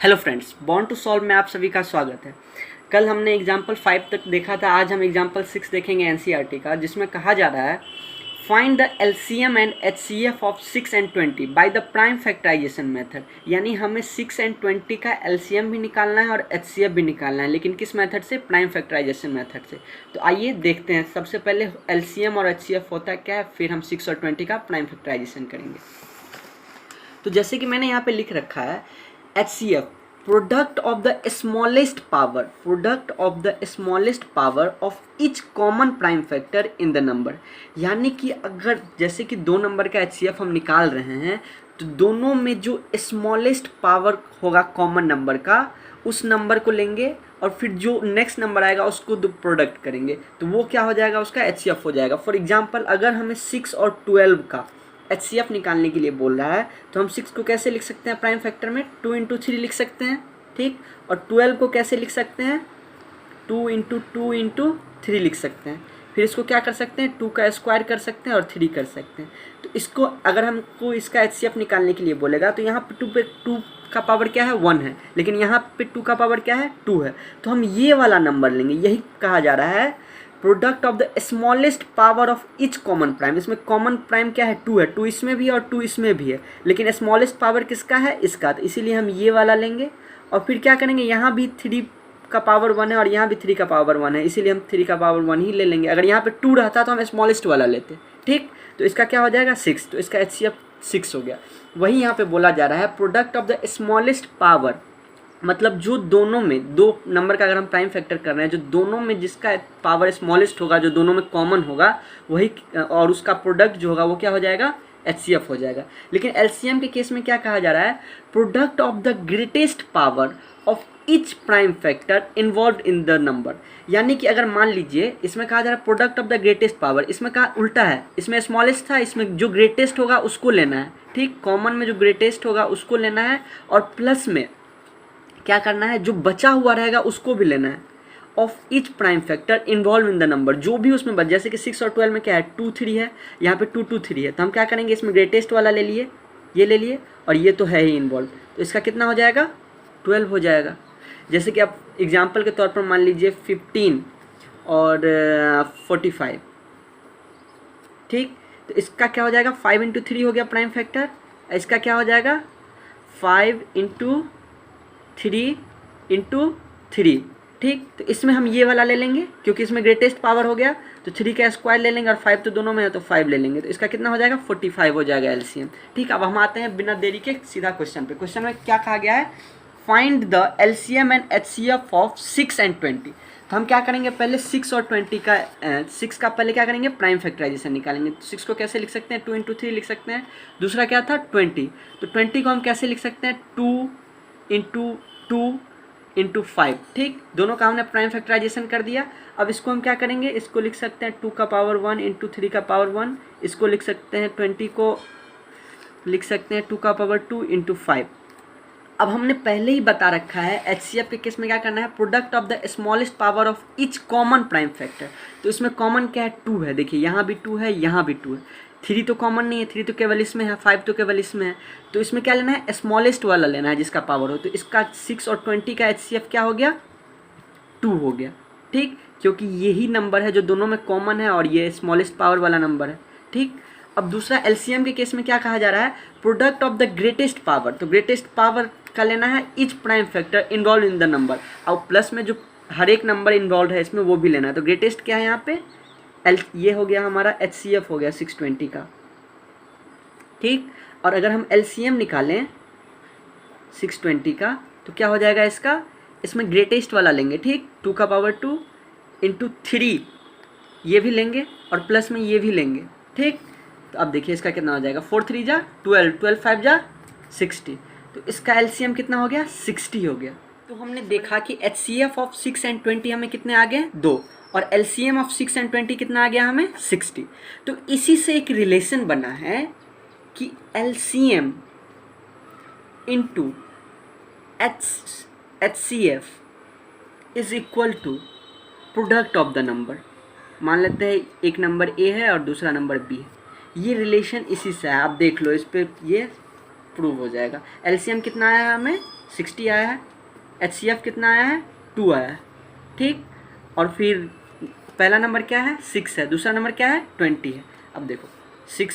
Hello friends, born to solve में आप सभी का स्वागत है। कल हमने एग्जाम्पल 5 तक देखा था। आज हम एग्जाम्पल 6 देखेंगे एनसीईआरटी का, जिसमें कहा जा रहा है find the LCM and HCF of 6 and 20 by the prime factorisation method. यानी हमें 6 एंड 20 का एलसीएम भी निकालना है और एचसीएफ भी निकालना है, लेकिन किस मेथड से? प्राइम फैक्टराइजेशन मेथड से। तो आइए देखते हैं। सबसे पहले एलसीएम और एचसीएफ होता क्या है, फिर हम 6 और 20 का प्राइम फैक्टराइजेशन करेंगे। तो जैसे कि मैंने यहाँ पे लिख रखा है HCF, product of the smallest power of each common prime factor in the number. यानी कि अगर जैसे कि दो नंबर का HCF हम निकाल रहे हैं, तो दोनों में जो स्मॉलेस्ट पावर होगा कॉमन नंबर का, उस नंबर को लेंगे और फिर जो नेक्स्ट नंबर आएगा उसको दो प्रोडक्ट करेंगे, तो वो क्या हो जाएगा? उसका HCF हो जाएगा। फॉर एग्जाम्पल, अगर हमें 6 और 12 का HCF निकालने के लिए बोल रहा है, तो हम 6 को कैसे लिख सकते हैं? प्राइम फैक्टर में 2 × 3 लिख सकते हैं, ठीक। और 12 को कैसे लिख सकते हैं? 2 × 2 × 3 लिख सकते हैं। फिर इसको क्या कर सकते हैं? 2 का स्क्वायर कर सकते हैं और 3 कर सकते हैं। तो इसको अगर हमको इसका HCF निकालने के लिए बोलेगा, तो यहाँ पे 2 का पावर क्या है? 1 है, लेकिन यहाँ पे 2 का पावर क्या है? 2 है। तो हम ये वाला नंबर लेंगे। यही कहा जा रहा है product of the smallest power of each common prime. इसमें कॉमन प्राइम क्या है? 2 है। 2 इसमें भी है और 2 इसमें भी है, लेकिन स्मॉलेस्ट पावर किसका है? इसका। तो इसीलिए हम ये वाला लेंगे। और फिर क्या करेंगे? यहाँ भी 3 का पावर 1 है और यहाँ भी 3 का पावर 1 है, इसीलिए हम 3 का पावर 1 ही ले लेंगे। अगर यहाँ पे 2 रहता तो हम स्मॉलेस्ट वाला लेते, ठीक। तो इसका क्या हो जाएगा? 6। तो इसका HCF 6 हो गया। वही यहाँ पे बोला जा रहा है product of the smallest power, मतलब जो दोनों में, दो नंबर का अगर हम प्राइम फैक्टर कर रहे हैं, जो दोनों में जिसका पावर स्मॉलेस्ट होगा, जो दोनों में कॉमन होगा, वही, और उसका प्रोडक्ट जो होगा वो क्या हो जाएगा? HCF हो जाएगा। लेकिन LCM के केस में क्या कहा जा रहा है? Product of the greatest power of each prime factor involve in the number. यानी कि अगर मान लीजिए इसमें कहा जा रहा है product of the greatest power, इसमें कहा उल्टा है। इसमें स्मॉलेस्ट था, इसमें जो ग्रेटेस्ट होगा उसको लेना है, ठीक। कॉमन में जो ग्रेटेस्ट होगा उसको लेना है, और प्लस में क्या करना है? जो बचा हुआ रहेगा उसको भी लेना है। Of each prime factor involve in the number, जो भी उसमें बच, जैसे कि 6 और 12 में क्या है? 2 3 है, यहाँ पे 2 2 3 है। तो हम क्या करेंगे? इसमें ग्रेटेस्ट वाला ले लिए, ये ले लिए, और ये तो है ही इन्वॉल्व, तो इसका कितना हो जाएगा? 12 हो जाएगा। जैसे कि आप एग्जाम्पल के तौर पर मान लीजिए 15 और 45, ठीक। तो इसका क्या हो जाएगा? 5 × 3 हो गया प्राइम फैक्टर। इसका क्या हो जाएगा? 5 × 3 × 3, ठीक। तो इसमें हम ये वाला ले लेंगे क्योंकि इसमें ग्रेटेस्ट पावर हो गया, तो 3 का स्क्वायर ले लेंगे, और 5 तो दोनों में है तो 5 ले लेंगे। तो इसका कितना हो जाएगा? 45 हो जाएगा LCM, ठीक। अब हम आते हैं बिना देरी के सीधा क्वेश्चन पे। क्वेश्चन में क्या कहा गया है? Find the LCM and HCF of 6 and 20। तो हम क्या करेंगे? पहले 6 और 20 का 6 का पहले क्या करेंगे? प्राइम फैक्टराइजेशन निकालेंगे। 6 को कैसे लिख सकते हैं? 2 × 3 लिख सकते हैं। दूसरा क्या था? 20। तो 20 को हम कैसे लिख सकते हैं? 2 × 2 × 5, ठीक। दोनों का हमने प्राइम फैक्टराइजेशन कर दिया। अब इसको हम क्या करेंगे? इसको लिख सकते हैं 2 का पावर 1 × 3 का पावर 1। इसको लिख सकते हैं 20 को लिख सकते हैं 2 का पावर 2 × 5। अब हमने पहले ही बता रखा है HCF के केस में क्या करना है? Product of the smallest power of each common prime factor. तो इसमें कॉमन क्या है? 2 है। देखिए यहाँ भी 2 है, यहाँ भी 2 है। 3 तो कॉमन नहीं है, 3 तो केवल इसमें है, 5 तो केवल इसमें है। तो इसमें क्या लेना है? स्मॉलेस्ट वाला लेना है जिसका पावर हो। तो इसका 6 और 20 का HCF क्या हो गया? 2 हो गया, ठीक। क्योंकि यही नंबर है जो दोनों में कॉमन है और ये स्मॉलेस्ट पावर वाला नंबर है, ठीक। अब दूसरा LCM के केस में क्या कहा जा रहा है? Product of the greatest power. तो ग्रेटेस्ट पावर का लेना है each prime factor involve in the number, और प्लस में जो हर एक नंबर इन्वॉल्व है इसमें वो भी लेना है। तो ग्रेटेस्ट क्या है यहाँ पे? ये हो गया हमारा HCF हो गया 620 का, ठीक। और अगर हम LCM निकालें 620 का, तो क्या हो जाएगा इसका? इसमें ग्रेटेस्ट वाला लेंगे, ठीक। 2 का पावर 2 × 3 ये भी लेंगे, और प्लस में ये भी लेंगे, ठीक। तो अब देखिए इसका कितना हो जाएगा? 4 3 जा 12, 12 5 जा 60। तो इसका LCM कितना हो गया? 60 हो गया। तो हमने देखा कि HCF ऑफ 6 एंड 20 हमें कितने आ गए? 2, और LCM ऑफ 6 एंड 20 कितना आ गया हमें? 60। तो इसी से एक रिलेशन बना है कि LCM into HCF is equal to product of the number. मान लेते हैं एक नंबर A है और दूसरा नंबर B है। ये रिलेशन इसी से है, आप देख लो इस पर, ये प्रूव हो जाएगा। एलसीएम कितना आया है हमें 60 आया है, एचसीएफ कितना आया है 2 आया है, ठीक। और फिर पहला नंबर क्या है 6 है, दूसरा नंबर क्या है 20 है। अब देखो 6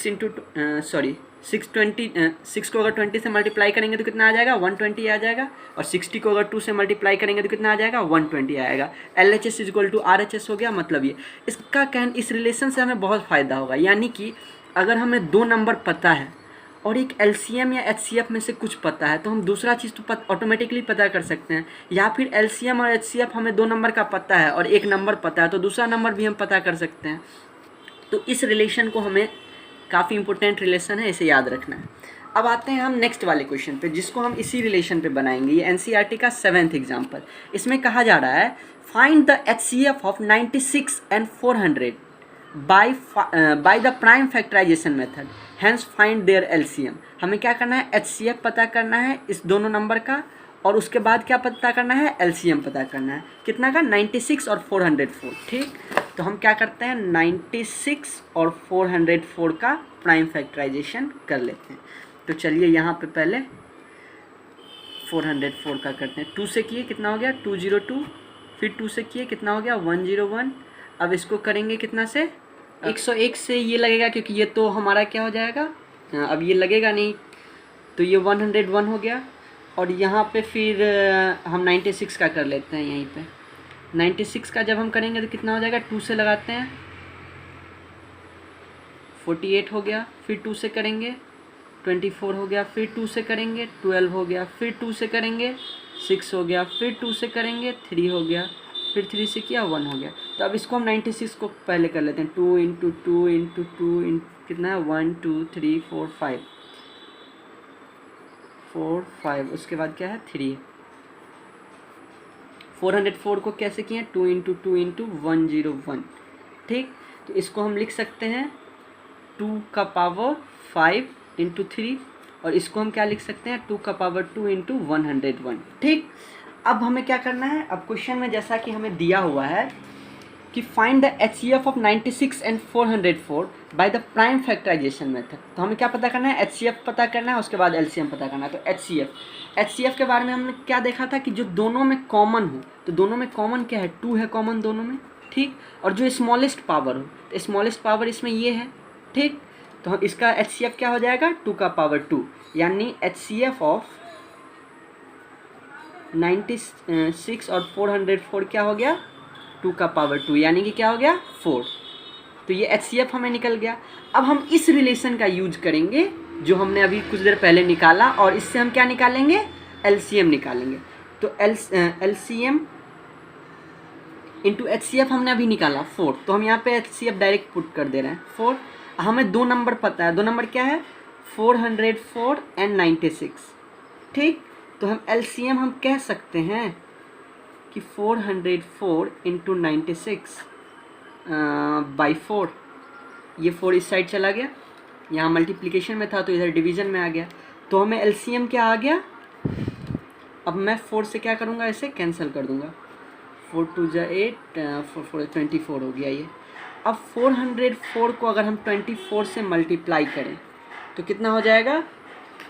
को अगर 20 से मल्टीप्लाई करेंगे तो कितना आ जाएगा 120 आ जाएगा, और 60 को अगर 2 से मल्टीप्लाई करेंगे तो कितना आ जाएगा 120 आएगा। LHS इक्वल टू RHS हो गया। मतलब ये इसका इस रिलेशन से हमें बहुत फ़ायदा होगा, यानी कि अगर हमें 2 नंबर पता है और एक LCM या HCF में से कुछ पता है तो हम दूसरा चीज़ तो ऑटोमेटिकली पता कर सकते हैं, या फिर LCM और HCF हमें 2 नंबर का पता है और एक नंबर पता है तो दूसरा नंबर भी हम पता कर सकते हैं। तो इस रिलेशन को हमें काफ़ी इंपॉर्टेंट रिलेशन है, इसे याद रखना है। अब आते हैं हम नेक्स्ट वाले क्वेश्चन पे, जिसको हम इसी रिलेशन पे बनाएंगे। ये NCERT का 7th एग्जाम्पल। इसमें कहा जा रहा है find the HCF of 96 and 400 by the prime factorisation method, hence find their LCM। हमें क्या करना है HCF पता करना है इस दोनों नंबर का, और उसके बाद क्या पता करना है LCM पता करना है कितना का 96 और 404, ठीक। तो हम क्या करते हैं 96 और 404 का प्राइम फैक्टराइजेशन कर लेते हैं। तो चलिए यहाँ पे पहले 404 का करते हैं। 2 से किए कितना हो गया 202, फिर 2 से किए कितना हो गया 101। अब इसको करेंगे कितना से 101 से ये लगेगा, क्योंकि ये तो हमारा क्या हो जाएगा अब ये लगेगा नहीं, तो ये 101 हो गया। और यहाँ पे फिर हम 96 का कर लेते हैं। यहीं पे 96 का जब हम करेंगे तो कितना हो जाएगा 2 से लगाते हैं 48 हो गया, फिर 2 से करेंगे 24 हो गया, फिर 2 से करेंगे 12 हो गया, फिर 2 से करेंगे 6 हो गया, फिर 2 से करेंगे 3 हो गया, फिर 3 से किया 1 हो गया। तो अब इसको हम 96 को पहले कर लेते हैं 2 इंटू 2 इंटू 2 कितना है 1 2 3 4 5 4 5, उसके बाद क्या है 3। 404 को कैसे किए 2 इंटू 2 इंटू 101, ठीक। तो इसको हम लिख सकते हैं 2 का पावर 5 इंटू 3, और इसको हम क्या लिख सकते हैं 2 का पावर 2 इंटू 101, ठीक। अब हमें क्या करना है, अब क्वेश्चन में जैसा कि हमें दिया हुआ है कि find the HCF of 96 and 404 by the prime factorisation method. तो हमें क्या पता करना है HCF पता करना है, उसके बाद LCM पता करना है। तो HCF के बारे में हमने क्या देखा था कि जो दोनों में कॉमन हो, तो दोनों में कॉमन क्या है 2 है कॉमन दोनों में, ठीक। और जो स्मॉलेस्ट पावर हो, तो स्मॉलेस्ट पावर इसमें ये है, ठीक। तो हम इसका HCF क्या हो जाएगा 2 का पावर 2, यानी HCF ऑफ 96 और 404 क्या हो गया 2 का पावर 2, यानी कि क्या हो गया 4। तो ये HCF हमें निकल गया। अब हम इस रिलेशन का यूज करेंगे जो हमने अभी कुछ देर पहले निकाला, और इससे हम क्या निकालेंगे LCM निकालेंगे। तो LCM इंटू HCF हमने अभी निकाला 4, तो हम यहाँ पे HCF डायरेक्ट पुट कर दे रहे हैं 4। हमें 2 नंबर पता है, 2 नंबर क्या है 404 and 96, ठीक। तो हम LCM हम कह सकते हैं कि 404 इंटू 96 बाई 4, ये 4 इस साइड चला गया, यहाँ मल्टीप्लिकेशन में था तो इधर डिवीज़न में आ गया, तो हमें LCM क्या आ गया। अब मैं 4 से क्या करूँगा, इसे कैंसिल कर दूँगा, 4 2 जा 8 4 4 24 हो गया ये। अब 404 को अगर हम 24 से मल्टीप्लाई करें तो कितना हो जाएगा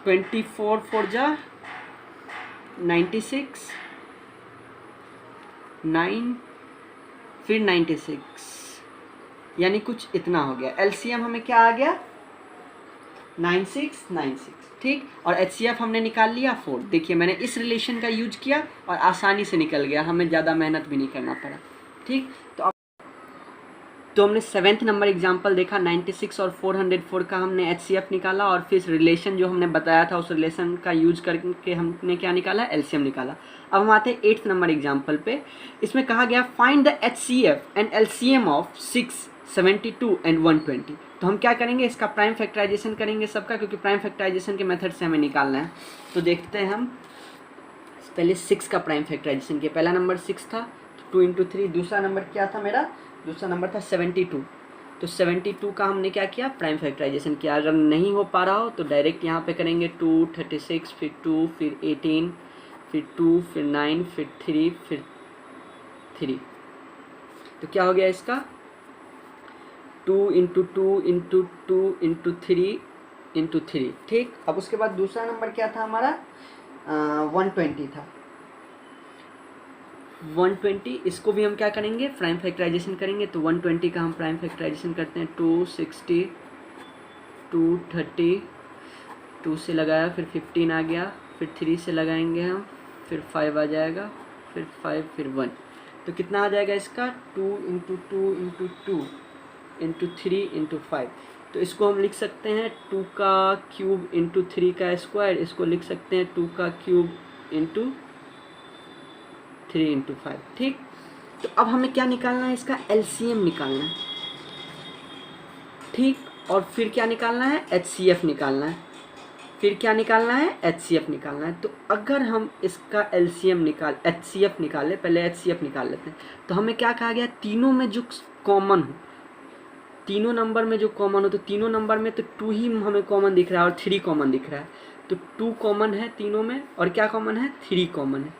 24 4 जा 96 9 फिर 96, यानी कुछ इतना हो गया। LCM हमें क्या आ गया 9696, ठीक। और HCF हमने निकाल लिया 4। देखिए मैंने इस रिलेशन का यूज किया और आसानी से निकल गया, हमें ज़्यादा मेहनत भी नहीं करना पड़ा, ठीक। तो हमने 7th नंबर एग्जाम्पल देखा 96 और 404 का हमने HCF निकाला, और फिर रिलेशन जो हमने बताया था उस रिलेशन का यूज करके हमने क्या निकाला LCM निकाला। अब हम आते हैं 8th नंबर एग्जाम्पल पे। इसमें कहा गया find the HCF and LCM of 6 72 and 120। तो हम क्या करेंगे इसका प्राइम फैक्टराइजेशन करेंगे सबका, क्योंकि प्राइम फैक्टराइजेशन के मेथड से हमें निकालना है। तो देखते हैं हम पहले 6 का प्राइम फैक्टराइजेशन किया। पहला नंबर 6 था 2 इंटू 3, दूसरा नंबर क्या था मेरा, दूसरा नंबर था 72। तो 72 का हमने क्या किया प्राइम फैक्टराइजेशन किया। अगर नहीं हो पा रहा हो तो डायरेक्ट यहाँ पे करेंगे 2 36 फिर 2 फिर 18 फिर 2 फिर 9 फिर 3 फिर 3। तो क्या हो गया इसका 2 इंटू 2 इंटू 2 इंटू 3 इंटू 3, ठीक। अब उसके बाद दूसरा नंबर क्या था हमारा, 120 था। 120, इसको भी हम क्या करेंगे, प्राइम फैक्टराइजेशन करेंगे। तो 120 का हम प्राइम फैक्टराइजेशन करते हैं, 260, 230, 2 से लगाया, फिर 15 आ गया, फिर 3 से लगाएंगे हम, फिर 5 आ जाएगा, फिर 5, फिर 1। तो कितना आ जाएगा इसका, 2 इंटू 2 इंटू 2 इंटू 3 इंटू 5। तो इसको हम लिख सकते हैं 2 का क्यूब इंटू 3 का स्क्वायर, इसको लिख सकते हैं 2 का क्यूब इंटू 3 इंटू 5, ठीक। तो अब हमें क्या निकालना है, इसका एलसीएम निकालना है, ठीक। और फिर क्या निकालना है, एचसीएफ निकालना है। फिर क्या निकालना है, एचसीएफ निकालना है। तो अगर हम इसका एलसीएम एचसीएफ निकाले, पहले एचसीएफ निकाल लेते हैं। तो हमें क्या कहा गया, तीनों में जो कॉमन हो, तीनों नंबर में जो कॉमन हो, तो तीनों नंबर में तो 2 ही हमें कॉमन दिख रहा है और 3 कॉमन दिख रहा है। तो 2 कॉमन है तीनों में, और क्या कॉमन है, 3 कॉमन है,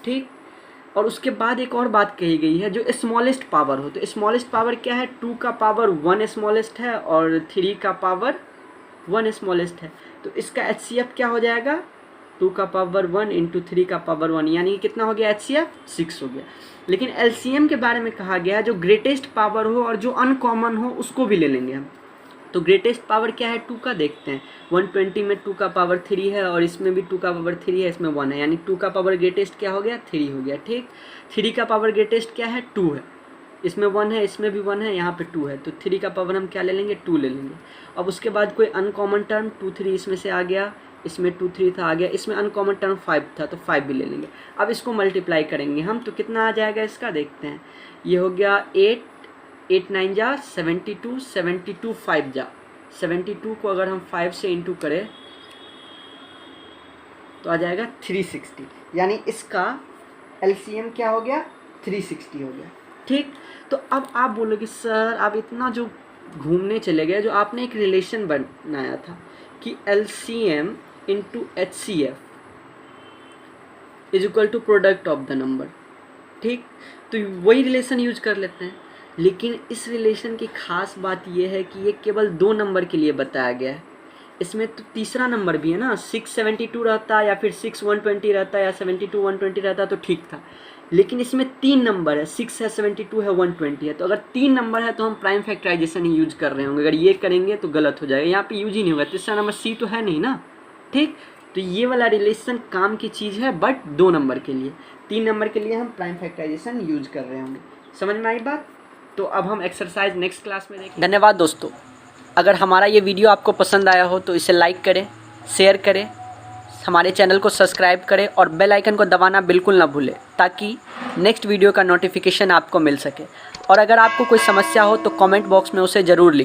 ठीक। और उसके बाद एक और बात कही गई है, जो स्मॉलेस्ट पावर हो। तो स्मॉलेस्ट पावर क्या है, 2 का पावर 1 स्मॉलेस्ट है और 3 का पावर 1 स्मॉलेस्ट है। तो इसका एचसीएफ क्या हो जाएगा, 2 का पावर 1 इंटू 3 का पावर 1, यानी कि कितना हो गया, एचसीएफ 6 हो गया। लेकिन एलसीएम के बारे में कहा गया है, जो ग्रेटेस्ट पावर हो और जो अनकॉमन हो उसको भी ले लेंगे हम। तो ग्रेटेस्ट पावर क्या है, 2 का देखते हैं। 120 में 2 का पावर 3 है और इसमें भी 2 का पावर 3 है, इसमें 1 है, यानी 2 का पावर ग्रेटेस्ट क्या हो गया, 3 हो गया, ठीक। 3 का पावर ग्रेटेस्ट क्या है, 2 है, इसमें 1 है, इसमें भी 1 है, यहाँ पे 2 है। तो 3 का पावर हम क्या ले लेंगे, 2 ले लेंगे। अब उसके बाद कोई अनकॉमन टर्म 2 3 इसमें से आ गया, इसमें 2 3 था आ गया, इसमें अनकॉमन टर्म 5 था, तो 5 भी ले लेंगे। अब इसको मल्टीप्लाई करेंगे हम, तो कितना आ जाएगा इसका, देखते हैं। ये हो गया 8, 8 9 जा 72, 72 5 जा 72 को अगर हम 5 से इंटू करें तो आ जाएगा 360, यानी इसका एलसीएम क्या हो गया, 360 हो गया, ठीक। तो अब आप बोलोगे सर आप इतना जो घूमने चले गए, जो आपने एक रिलेशन बनाया था कि LCM into HCF is equal to product of the number, ठीक। तो वही रिलेशन यूज कर लेते हैं। लेकिन इस रिलेशन की खास बात यह है कि ये केवल 2 नंबर के लिए बताया गया है। इसमें तो तीसरा नंबर भी है ना, 672 रहता या फिर 6 120 रहता या 72 120 रहता तो ठीक था। लेकिन इसमें 3 नंबर है, 6 है, 72 है, 120 है। तो अगर 3 नंबर है तो हम प्राइम फैक्टराइजेशन ही यूज कर रहे होंगे। अगर ये करेंगे तो गलत हो जाएगा, यहाँ पे यूज ही नहीं होगा। तीसरा नंबर सी तो है नहीं ना, ठीक। तो ये वाला रिलेशन काम की चीज़ है, बट 2 नंबर के लिए। 3 नंबर के लिए हम प्राइम फैक्टराइजेशन यूज कर रहे होंगे। समझ में आई बात। तो अब हम एक्सरसाइज नेक्स्ट क्लास में देखेंगे। धन्यवाद दोस्तों। अगर हमारा ये वीडियो आपको पसंद आया हो तो इसे लाइक करें, शेयर करें, हमारे चैनल को सब्सक्राइब करें और बेल आइकन को दबाना बिल्कुल ना भूलें, ताकि नेक्स्ट वीडियो का नोटिफिकेशन आपको मिल सके। और अगर आपको कोई समस्या हो तो कमेंट बॉक्स में उसे ज़रूर लिखें।